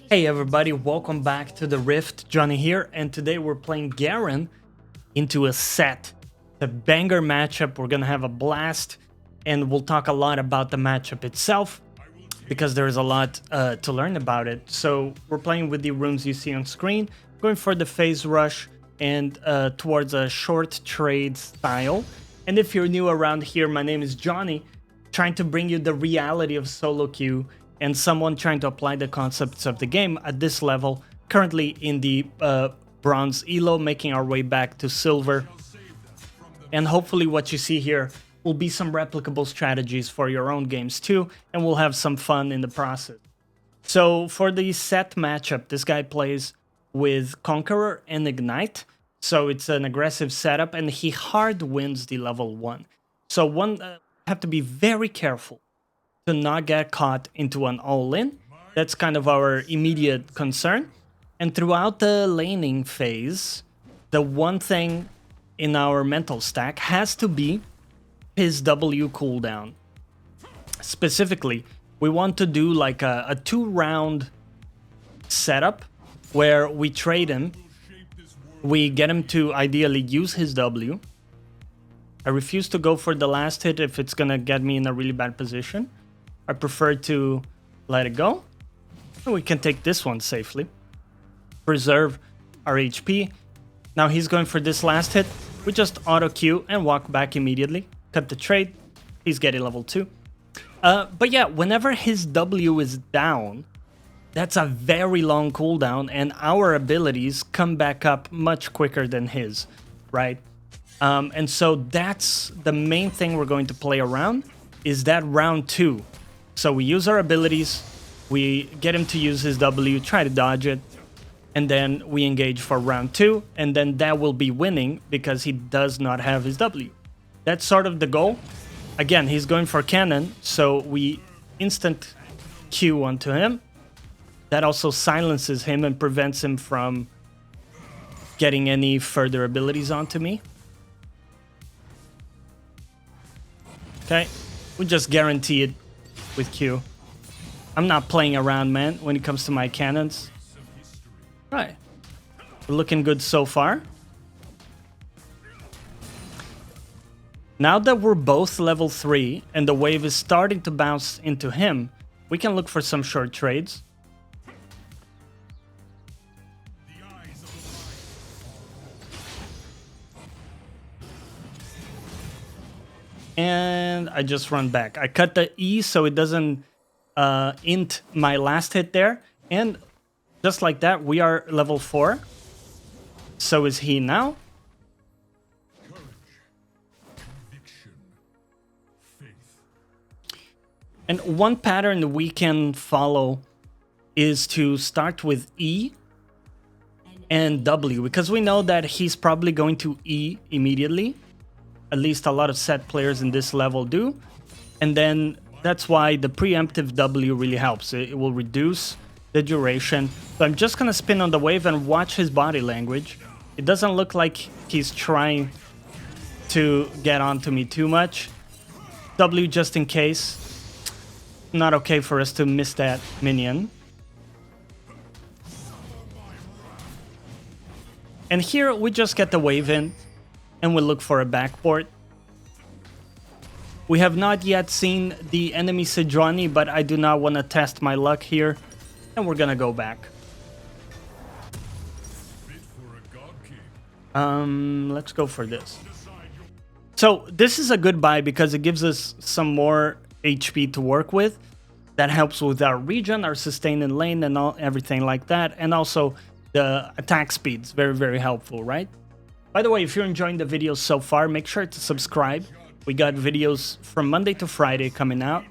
Hey everybody, welcome back to the Rift. Johnny here, and today we're playing Garen into a Sett. The banger matchup. We're gonna have a blast, and we'll talk a lot about the matchup itself because there's a lot to learn about it. So we're playing with the runes you see on screen, going for the phase rush and towards a short trade style. And if you're new around here, my name is Johnny, trying to bring you the reality of solo queue and someone trying to apply the concepts of the game at this level, currently in the bronze elo, making our way back to silver. And hopefully what you see here will be some replicable strategies for your own games too, and we'll have some fun in the process. So for the Sett matchup, this guy plays with Conqueror and Ignite, so it's an aggressive setup, and he hard wins the level 1. So one have to be very careful to not get caught into an all-in. That's kind of our immediate concern. And throughout the laning phase, the one thing in our mental stack has to be his W cooldown. Specifically, we want to do like a 2-round setup where we trade him. We get him to ideally use his W. I refuse to go for the last hit if it's gonna get me in a really bad position. I prefer to let it go. And we can take this one safely. Preserve our HP. Now he's going for this last hit. We just auto Q and walk back immediately. Cut the trade. He's getting level 2. But yeah, whenever his W is down, that's a very long cooldown, and our abilities come back up much quicker than his, right? And so that's the main thing we're going to play around, is that round 2. So we use our abilities, we get him to use his W, try to dodge it, and then we engage for round 2, and then that will be winning because he does not have his W. That's sort of the goal. Again, he's going for cannon, so we instant Q onto him. That also silences him and prevents him from getting any further abilities onto me. Okay, we just guarantee it with Q. I'm not playing around, man, when it comes to my cannons. Right. We're looking good so far. Now that we're both level 3 and the wave is starting to bounce into him, we can look for some short trades. And I just run back. I cut the E so it doesn't int my last hit there. And just like that, we are level 4. So is he now. And one pattern we can follow is to start with E and W, because we know that he's probably going to E immediately. At least a lot of Sett players in this level do. And then that's why the preemptive W really helps. It will reduce the duration. So I'm just going to spin on the wave and watch his body language. It doesn't look like he's trying to get onto me too much. W just in case. Not okay for us to miss that minion. And here we just get the wave in. And we'll look for a backport. We have not yet seen the enemy Sejuani, but I do not want to test my luck here. And we're gonna go back. Let's go for this. So this is a good buy because it gives us some more HP to work with. That helps with our regen, our sustain in lane, and everything like that. And also the attack speed's very, very helpful, right? By the way, if you're enjoying the videos so far, make sure to subscribe. We got videos from Monday to Friday coming out.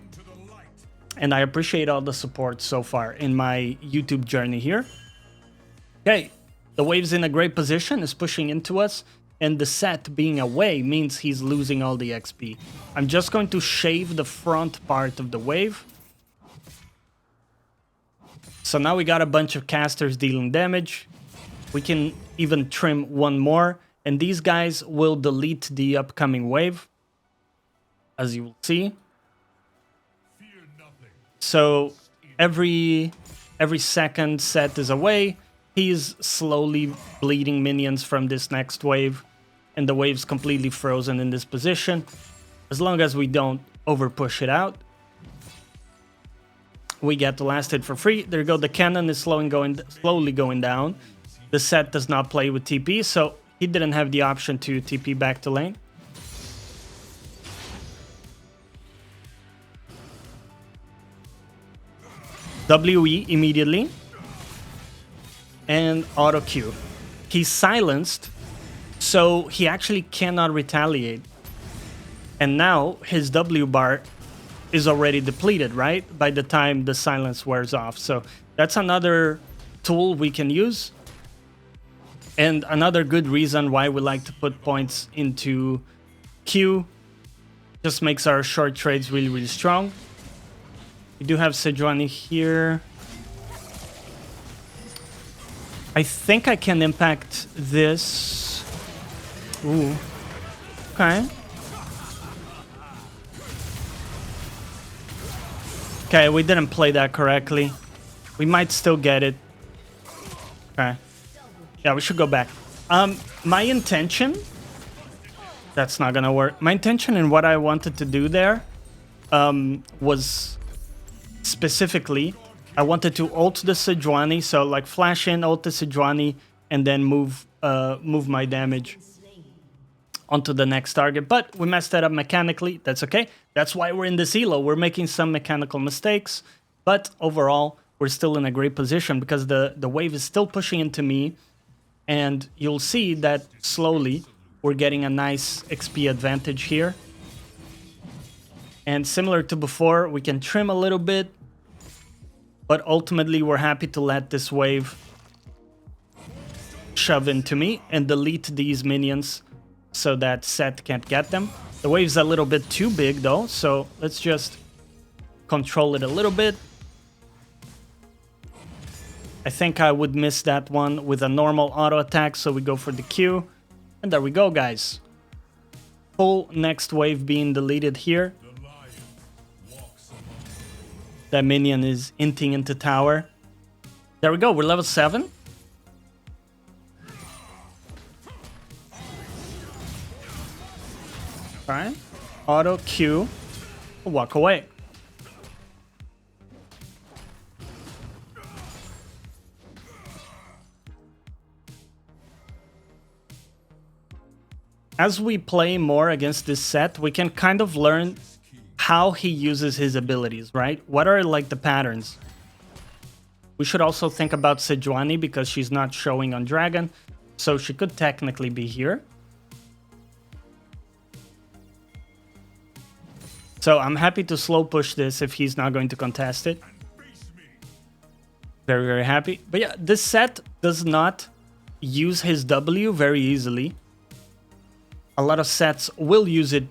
And I appreciate all the support so far in my YouTube journey here. Okay, the wave's in a great position, is pushing into us. And the Sett being away means he's losing all the XP. I'm just going to shave the front part of the wave. So now we got a bunch of casters dealing damage. We can even trim one more. And these guys will delete the upcoming wave, as you will see. So every every second Sett is away, he's slowly bleeding minions from this next wave, and the wave's completely frozen in this position. As long as we don't over push it out, we get the last hit for free. There you go, the cannon is slowly going down. The Sett does not play with TP, so he didn't have the option to TP back to lane. WE immediately. And auto Q. He's silenced, so he actually cannot retaliate. And now his W bar is already depleted, right? By the time the silence wears off. So that's another tool we can use. And another good reason why we like to put points into Q. Just makes our short trades really, really strong. We do have Sejuani here. I think I can impact this. Ooh. Okay. Okay, we didn't play that correctly. We might still get it. Okay. Yeah, we should go back. My intention... That's not gonna work. My intention and what I wanted to do there was specifically, I wanted to ult the Sejuani, so like flash in, ult the Sejuani, and then move my damage onto the next target. But we messed that up mechanically. That's okay. That's why we're in this elo. We're making some mechanical mistakes, but overall, we're still in a great position because the wave is still pushing into me, and you'll see that slowly we're getting a nice XP advantage here. And similar to before, we can trim a little bit, but ultimately we're happy to let this wave shove into me and delete these minions so that Sett can't get them. The wave's a little bit too big though, so let's just control it a little bit. I think I would miss that one with a normal auto attack, so we go for the Q. And there we go, guys. Full next wave being deleted here. That minion is inting into tower. There we go, we're level 7. Alright. Auto Q. Walk away. As we play more against this Sett, we can kind of learn how he uses his abilities, right? What are like the patterns? We should also think about Sejuani because she's not showing on Dragon, so she could technically be here. So I'm happy to slow push this if he's not going to contest it. Very, very happy. But yeah, this Sett does not use his W very easily. A lot of Setts will use it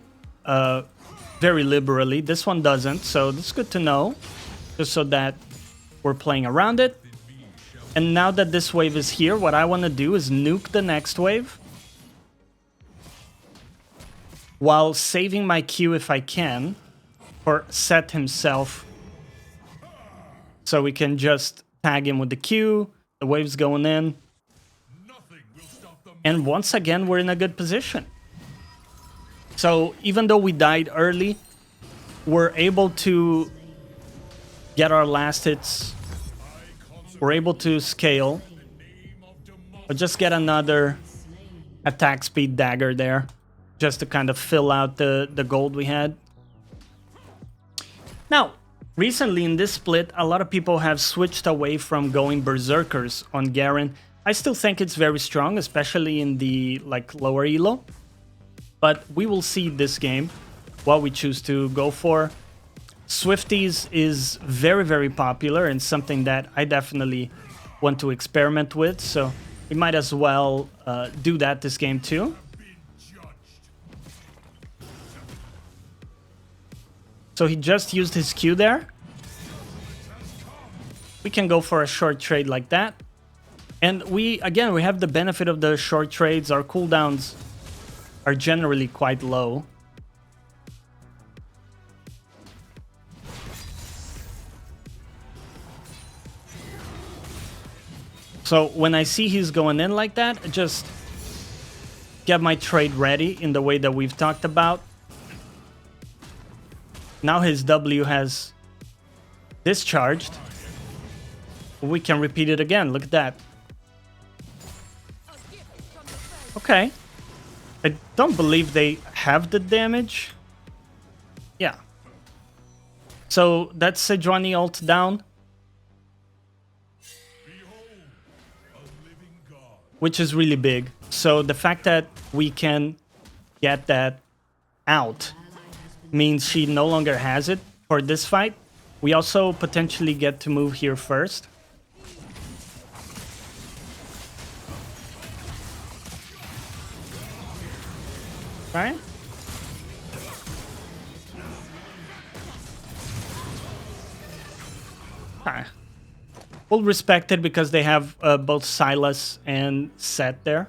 very liberally. This one doesn't, so this is good to know. Just so that we're playing around it. And now that this wave is here, what I want to do is nuke the next wave. While saving my Q if I can. For Sett himself. So we can just tag him with the Q. The wave's going in. And once again, we're in a good position. So even though we died early, we're able to get our last hits. We're able to scale. But just get another attack speed dagger there. Just to kind of fill out the gold we had. Now, recently in this split, a lot of people have switched away from going berzerkers on Garen. I still think it's very strong, especially in the lower elo. But we will see this game what we choose to go for. Swifties is very, very popular and something that I definitely want to experiment with. So we might as well do that this game too. So he just used his Q there. We can go for a short trade like that. And we have the benefit of the short trades. Our cooldowns are generally quite low. So when I see he's going in like that, I just get my trade ready in the way that we've talked about. Now his W has discharged. We can repeat it again. Look at that. Okay. I don't believe they have the damage. Yeah. So that's Sejuani ult down. Which is really big. So the fact that we can get that out means she no longer has it for this fight. We also potentially get to move here first. Right? Ah. We'll respect it because they have both Silas and Sett there.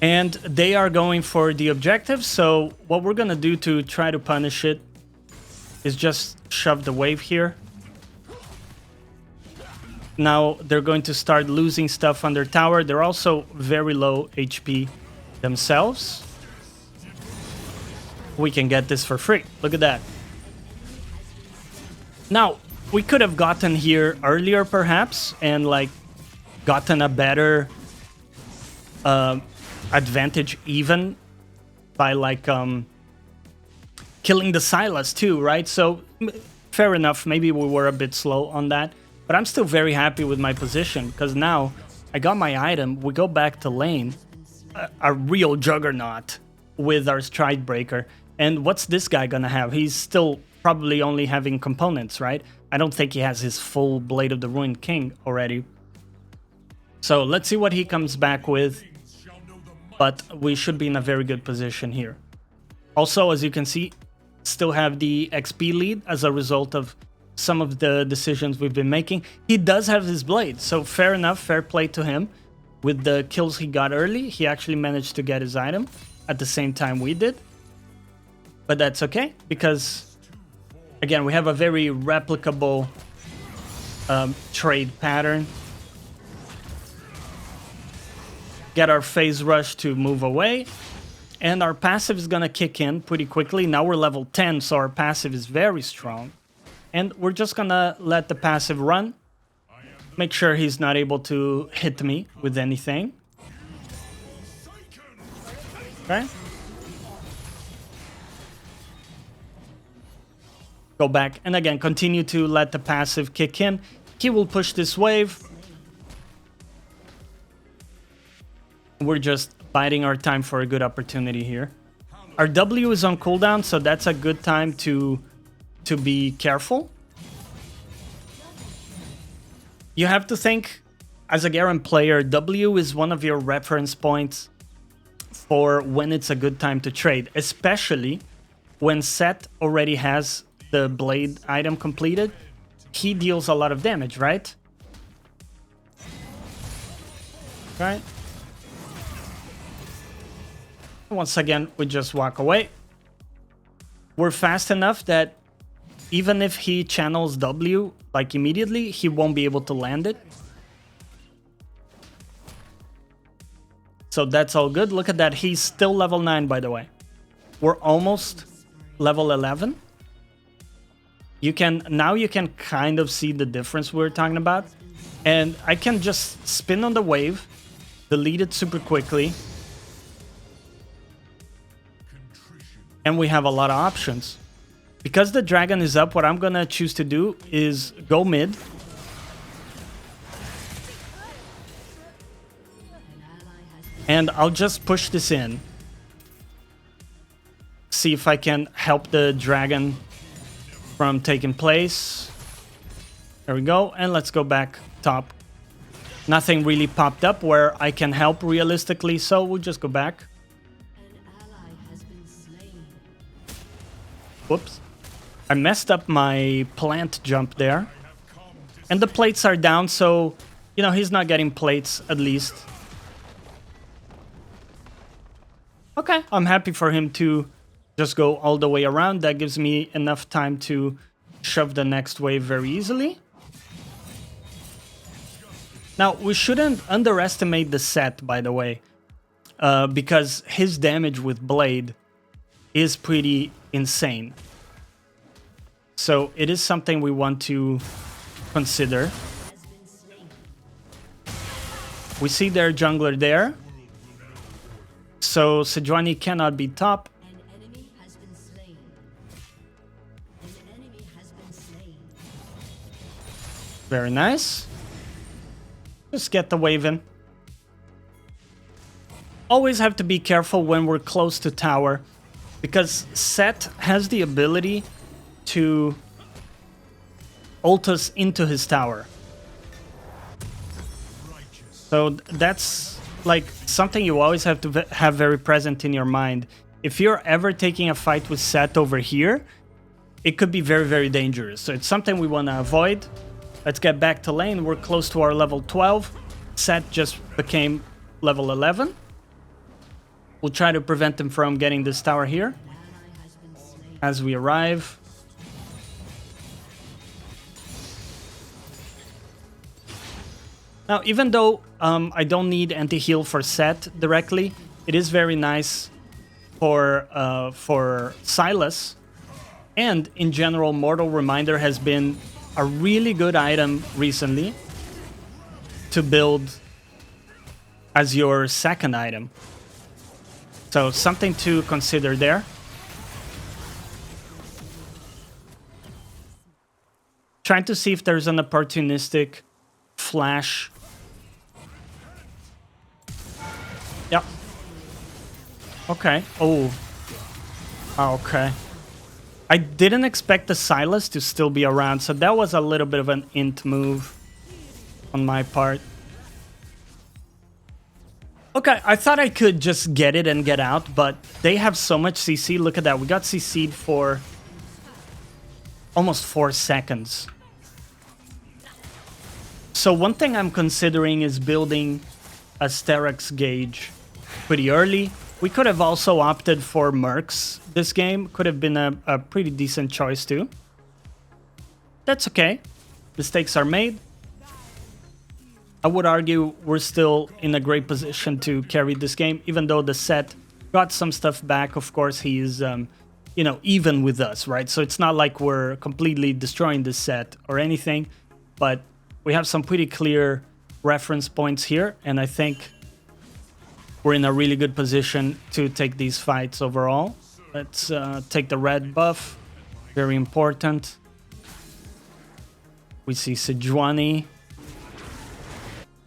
And they are going for the objective, so what we're gonna do to try to punish it is just shove the wave here. Now they're going to start losing stuff on their tower. They're also very low HP themselves. We can get this for free. Look at that. Now, we could have gotten here earlier perhaps and like gotten a better advantage even by like killing the Silas too, right? So fair enough, maybe we were a bit slow on that, but I'm still very happy with my position because now I got my item. We go back to lane, a real juggernaut with our stride breaker. And what's this guy gonna have? He's still probably only having components, right? I don't think he has his full Blade of the Ruined King already. So let's see what he comes back with. But we should be in a very good position here. Also, as you can see, still have the XP lead as a result of some of the decisions we've been making. He does have his blade, so fair enough, fair play to him. With the kills he got early, he actually managed to get his item at the same time we did. But that's okay, because, again, we have a very replicable trade pattern. Get our phase rush to move away, and our passive is gonna kick in pretty quickly. Now we're level 10, so our passive is very strong. And we're just gonna let the passive run. Make sure he's not able to hit me with anything. Okay. Go back, and again, continue to let the passive kick in. He will push this wave. We're just biding our time for a good opportunity here. Our W is on cooldown, so that's a good time to be careful. You have to think, as a Garen player, W is one of your reference points for when it's a good time to trade, especially when Sett already has the blade item completed. He deals a lot of damage, right? Right? Once again, we just walk away. We're fast enough that even if he channels W, like immediately, he won't be able to land it. So that's all good. Look at that. He's still level 9, by the way. We're almost level 11. Now you can kind of see the difference we're talking about. And I can just spin on the wave, delete it super quickly. And we have a lot of options. Because the dragon is up, what I'm gonna choose to do is go mid. And I'll just push this in. See if I can help the dragon from taking place. There we go. And let's go back top. Nothing really popped up where I can help realistically, so we'll just go back. Whoops. I messed up my plant jump there. And the plates are down, so, you know, he's not getting plates, at least. Okay, I'm happy for him to just go all the way around. That gives me enough time to shove the next wave very easily. Now, we shouldn't underestimate the Sett, by the way, because his damage with Blade is pretty insane. So it is something we want to consider. We see their jungler there. So Sejuani cannot be top. Very nice. Just get the wave in. Always have to be careful when we're close to tower, because Sett has the ability to ult us into his tower. So that's like something you always have to have very present in your mind. If you're ever taking a fight with Sett over here, it could be very, very dangerous. So it's something we want to avoid. Let's get back to lane. We're close to our level 12. Sett just became level 11. We'll try to prevent him from getting this tower here as we arrive. Now, even though I don't need anti-heal for Sett directly, it is very nice for Sylas. And in general, Mortal Reminder has been a really good item recently to build as your second item. So something to consider there. Trying to see if there's an opportunistic flash. Yep. Okay. Oh. Okay. I didn't expect the Sylas to still be around, so that was a little bit of an int move on my part. Okay, I thought I could just get it and get out, but they have so much CC. Look at that. We got CC'd for almost 4 seconds. So one thing I'm considering is building a Sterak's gauge pretty early. We could have also opted for Mercs this game. Could have been a pretty decent choice too. That's okay. Mistakes are made. I would argue we're still in a great position to carry this game, even though the Sett got some stuff back. Of course, he is, you know, even with us, right? So it's not like we're completely destroying this Sett or anything, but we have some pretty clear reference points here, and I think we're in a really good position to take these fights overall. Let's take the red buff. Very important. We see Sejuani.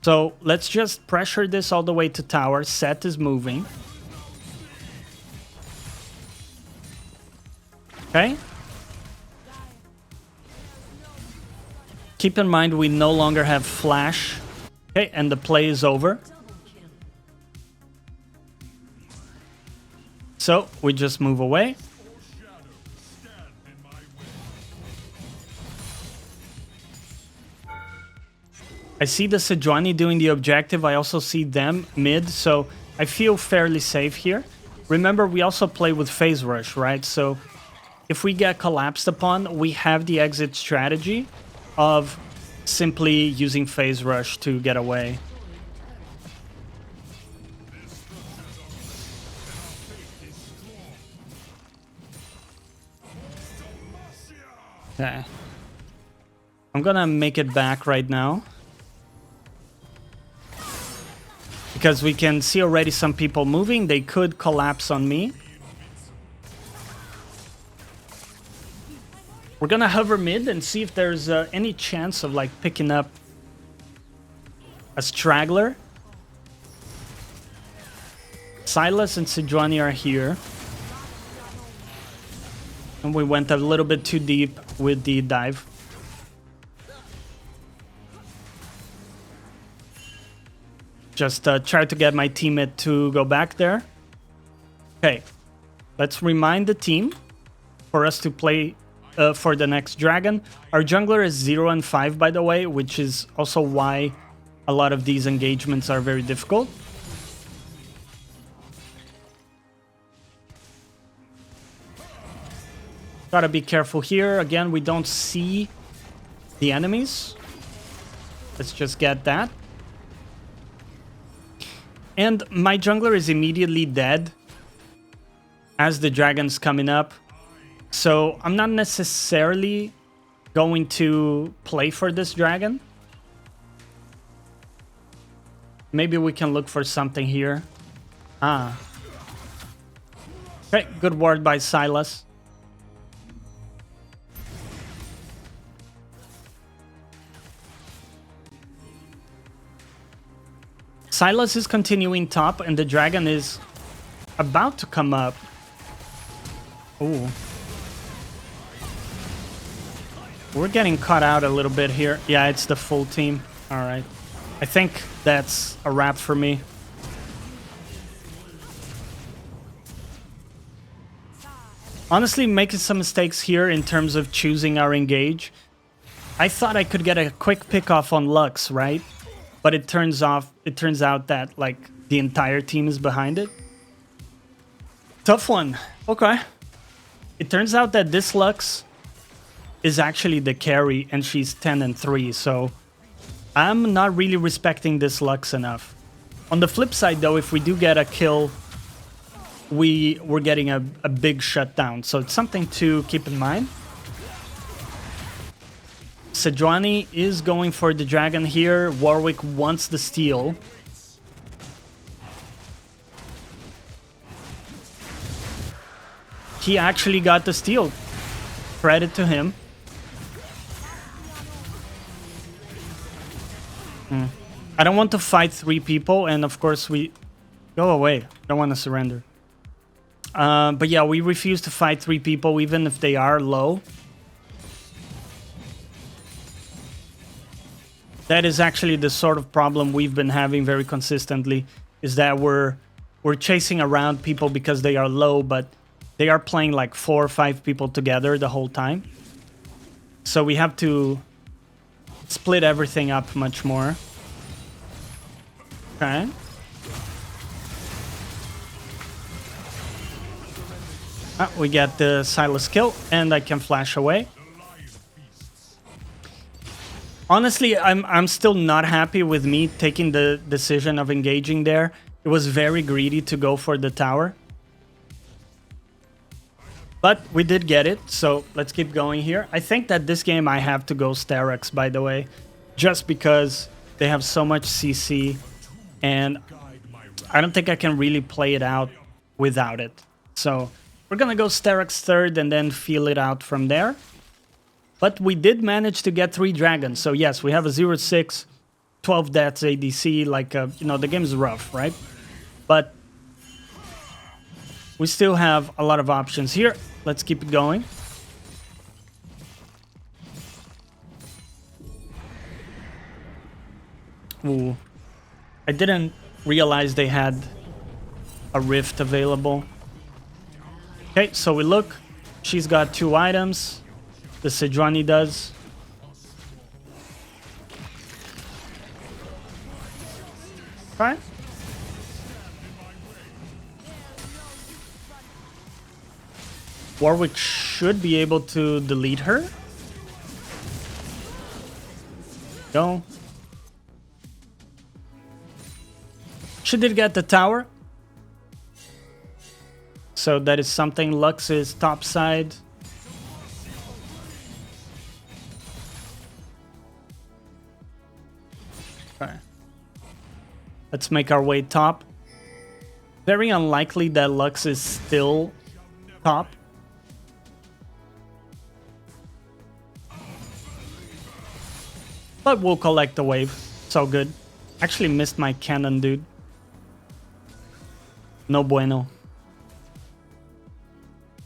So let's just pressure this all the way to tower. Sett is moving. Okay. Keep in mind we no longer have flash. Okay, and the play is over. So we just move away. I see the Sejuani doing the objective. I also see them mid, so I feel fairly safe here. Remember, we also play with phase rush, right? So if we get collapsed upon, we have the exit strategy of simply using phase rush to get away. Okay. I'm gonna make it back right now, because we can see already some people moving. They could collapse on me. We're gonna hover mid and see if there's any chance of like picking up a straggler. Sylas and Sejuani are here. And we went a little bit too deep with the dive. Just try to get my teammate to go back there. Okay, let's remind the team for us to play for the next dragon. Our jungler is 0 and 5, by the way, which is also why a lot of these engagements are very difficult. Gotta be careful here. Again, we don't see the enemies. Let's just get that. And my jungler is immediately dead as the dragon's coming up. So I'm not necessarily going to play for this dragon. Maybe we can look for something here. Ah. Okay, good ward by Silas. Silas is continuing top, and the dragon is about to come up. Ooh. We're getting caught out a little bit here. Yeah, it's the full team. All right. I think that's a wrap for me. Honestly, making some mistakes here in terms of choosing our engage. I thought I could get a quick pick off on Lux, right? But it turns out that like the entire team is behind it. Tough one. Okay. It turns out that this Lux is actually the carry and she's 10 and 3, so I'm not really respecting this Lux enough. On the flip side though, if we do get a kill, we're getting a big shutdown, so it's something to keep in mind. Sejuani is going for the dragon here. Warwick wants the steal. He actually got the steal. Credit to him. I don't want to fight 3 people, and of course we... Go away. Don't want to surrender. But yeah, we refuse to fight 3 people, even if they are low. That is actually the sort of problem we've been having very consistently, is that we're chasing around people because they are low, but they are playing like 4 or 5 people together the whole time. So we have to split everything up much more. Okay. We get the Silas kill, and I can flash away. Honestly, I'm still not happy with me taking the decision of engaging there. It was very greedy to go for the tower. But we did get it, so let's keep going here. I think that this game I have to go Sterex, by the way, just because they have so much CC, and I don't think I can really play it out without it. So we're gonna go Sterex third and then feel it out from there. But we did manage to get 3 dragons. So yes, we have a 0-6, 12 deaths ADC. Like, you know, the game's rough, right? But we still have a lot of options here. Let's keep it going. Ooh. I didn't realize they had a rift available. Okay, so we look. She's got 2 items. The Sejuani does. Right. Warwick should be able to delete her. Go. She did get the tower. So that is something. Lux is top side. Okay. Let's make our way top. Very unlikely that Lux is still top. But we'll collect the wave. So good. Actually missed my cannon, dude. No bueno.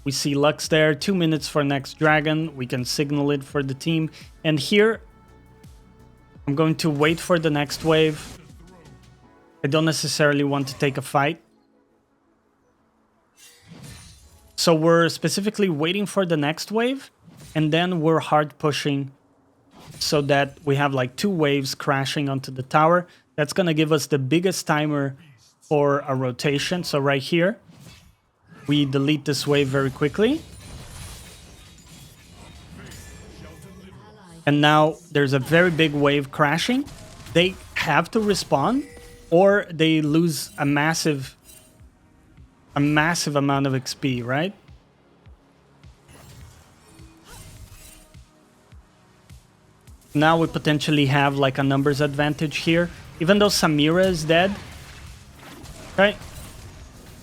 We see Lux there. 2 minutes for next dragon. We can signal it for the team. And here, I'm going to wait for the next wave. I don't necessarily want to take a fight. So we're specifically waiting for the next wave. And then we're hard pushing so that we have like 2 waves crashing onto the tower. That's going to give us the biggest timer for a rotation. So right here, we delete this wave very quickly. And now there's a very big wave crashing. They have to respawn or they lose a massive amount of XP, right? Now we potentially have like a numbers advantage here. Even though Samira is dead. Right?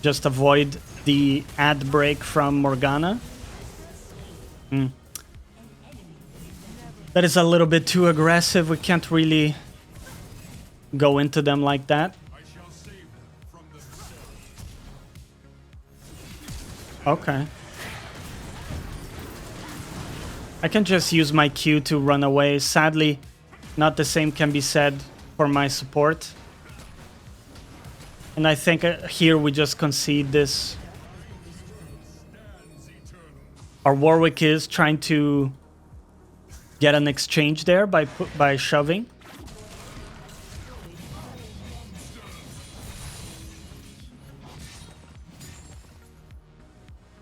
Just avoid the ad break from Morgana. That is a little bit too aggressive. We can't really go into them like that. Okay. I can just use my Q to run away. Sadly, not the same can be said for my support. And I think here we just concede this. Our Warwick is trying to get an exchange there by shoving.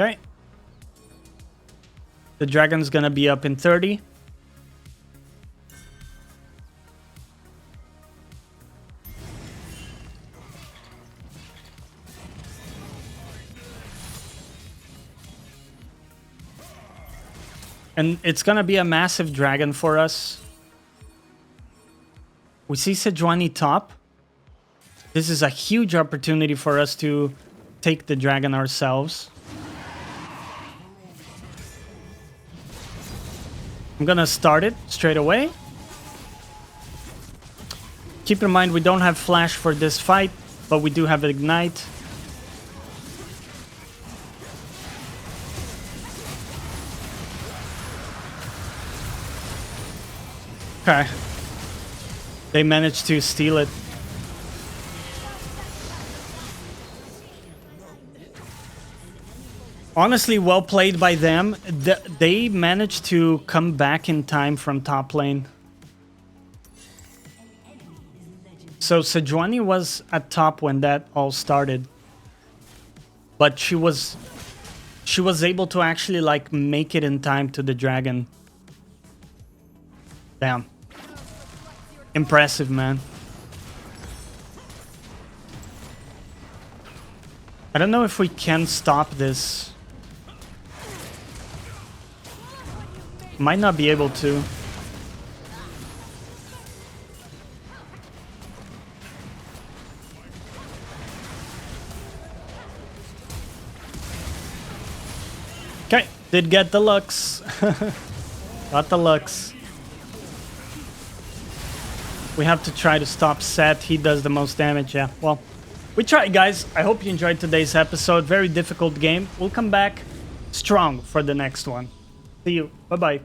Okay. The dragon's gonna be up in 30. And it's gonna be a massive dragon for us. We see Sejuani top. This is a huge opportunity for us to take the dragon ourselves. I'm gonna start it straight away. Keep in mind we don't have flash for this fight, but we do have ignite. Okay. They managed to steal it. Honestly, well played by them. They managed to come back in time from top lane. So Sejuani was at top when that all started. But she was able to actually like make it in time to the dragon. Damn. Impressive, man. I don't know if we can stop this. Might not be able to. Okay, did get the Lux. Got the Lux. We have to try to stop Sett. He does the most damage, yeah. Well, we tried, guys. I hope you enjoyed today's episode. Very difficult game. We'll come back strong for the next one. See you. Bye-bye.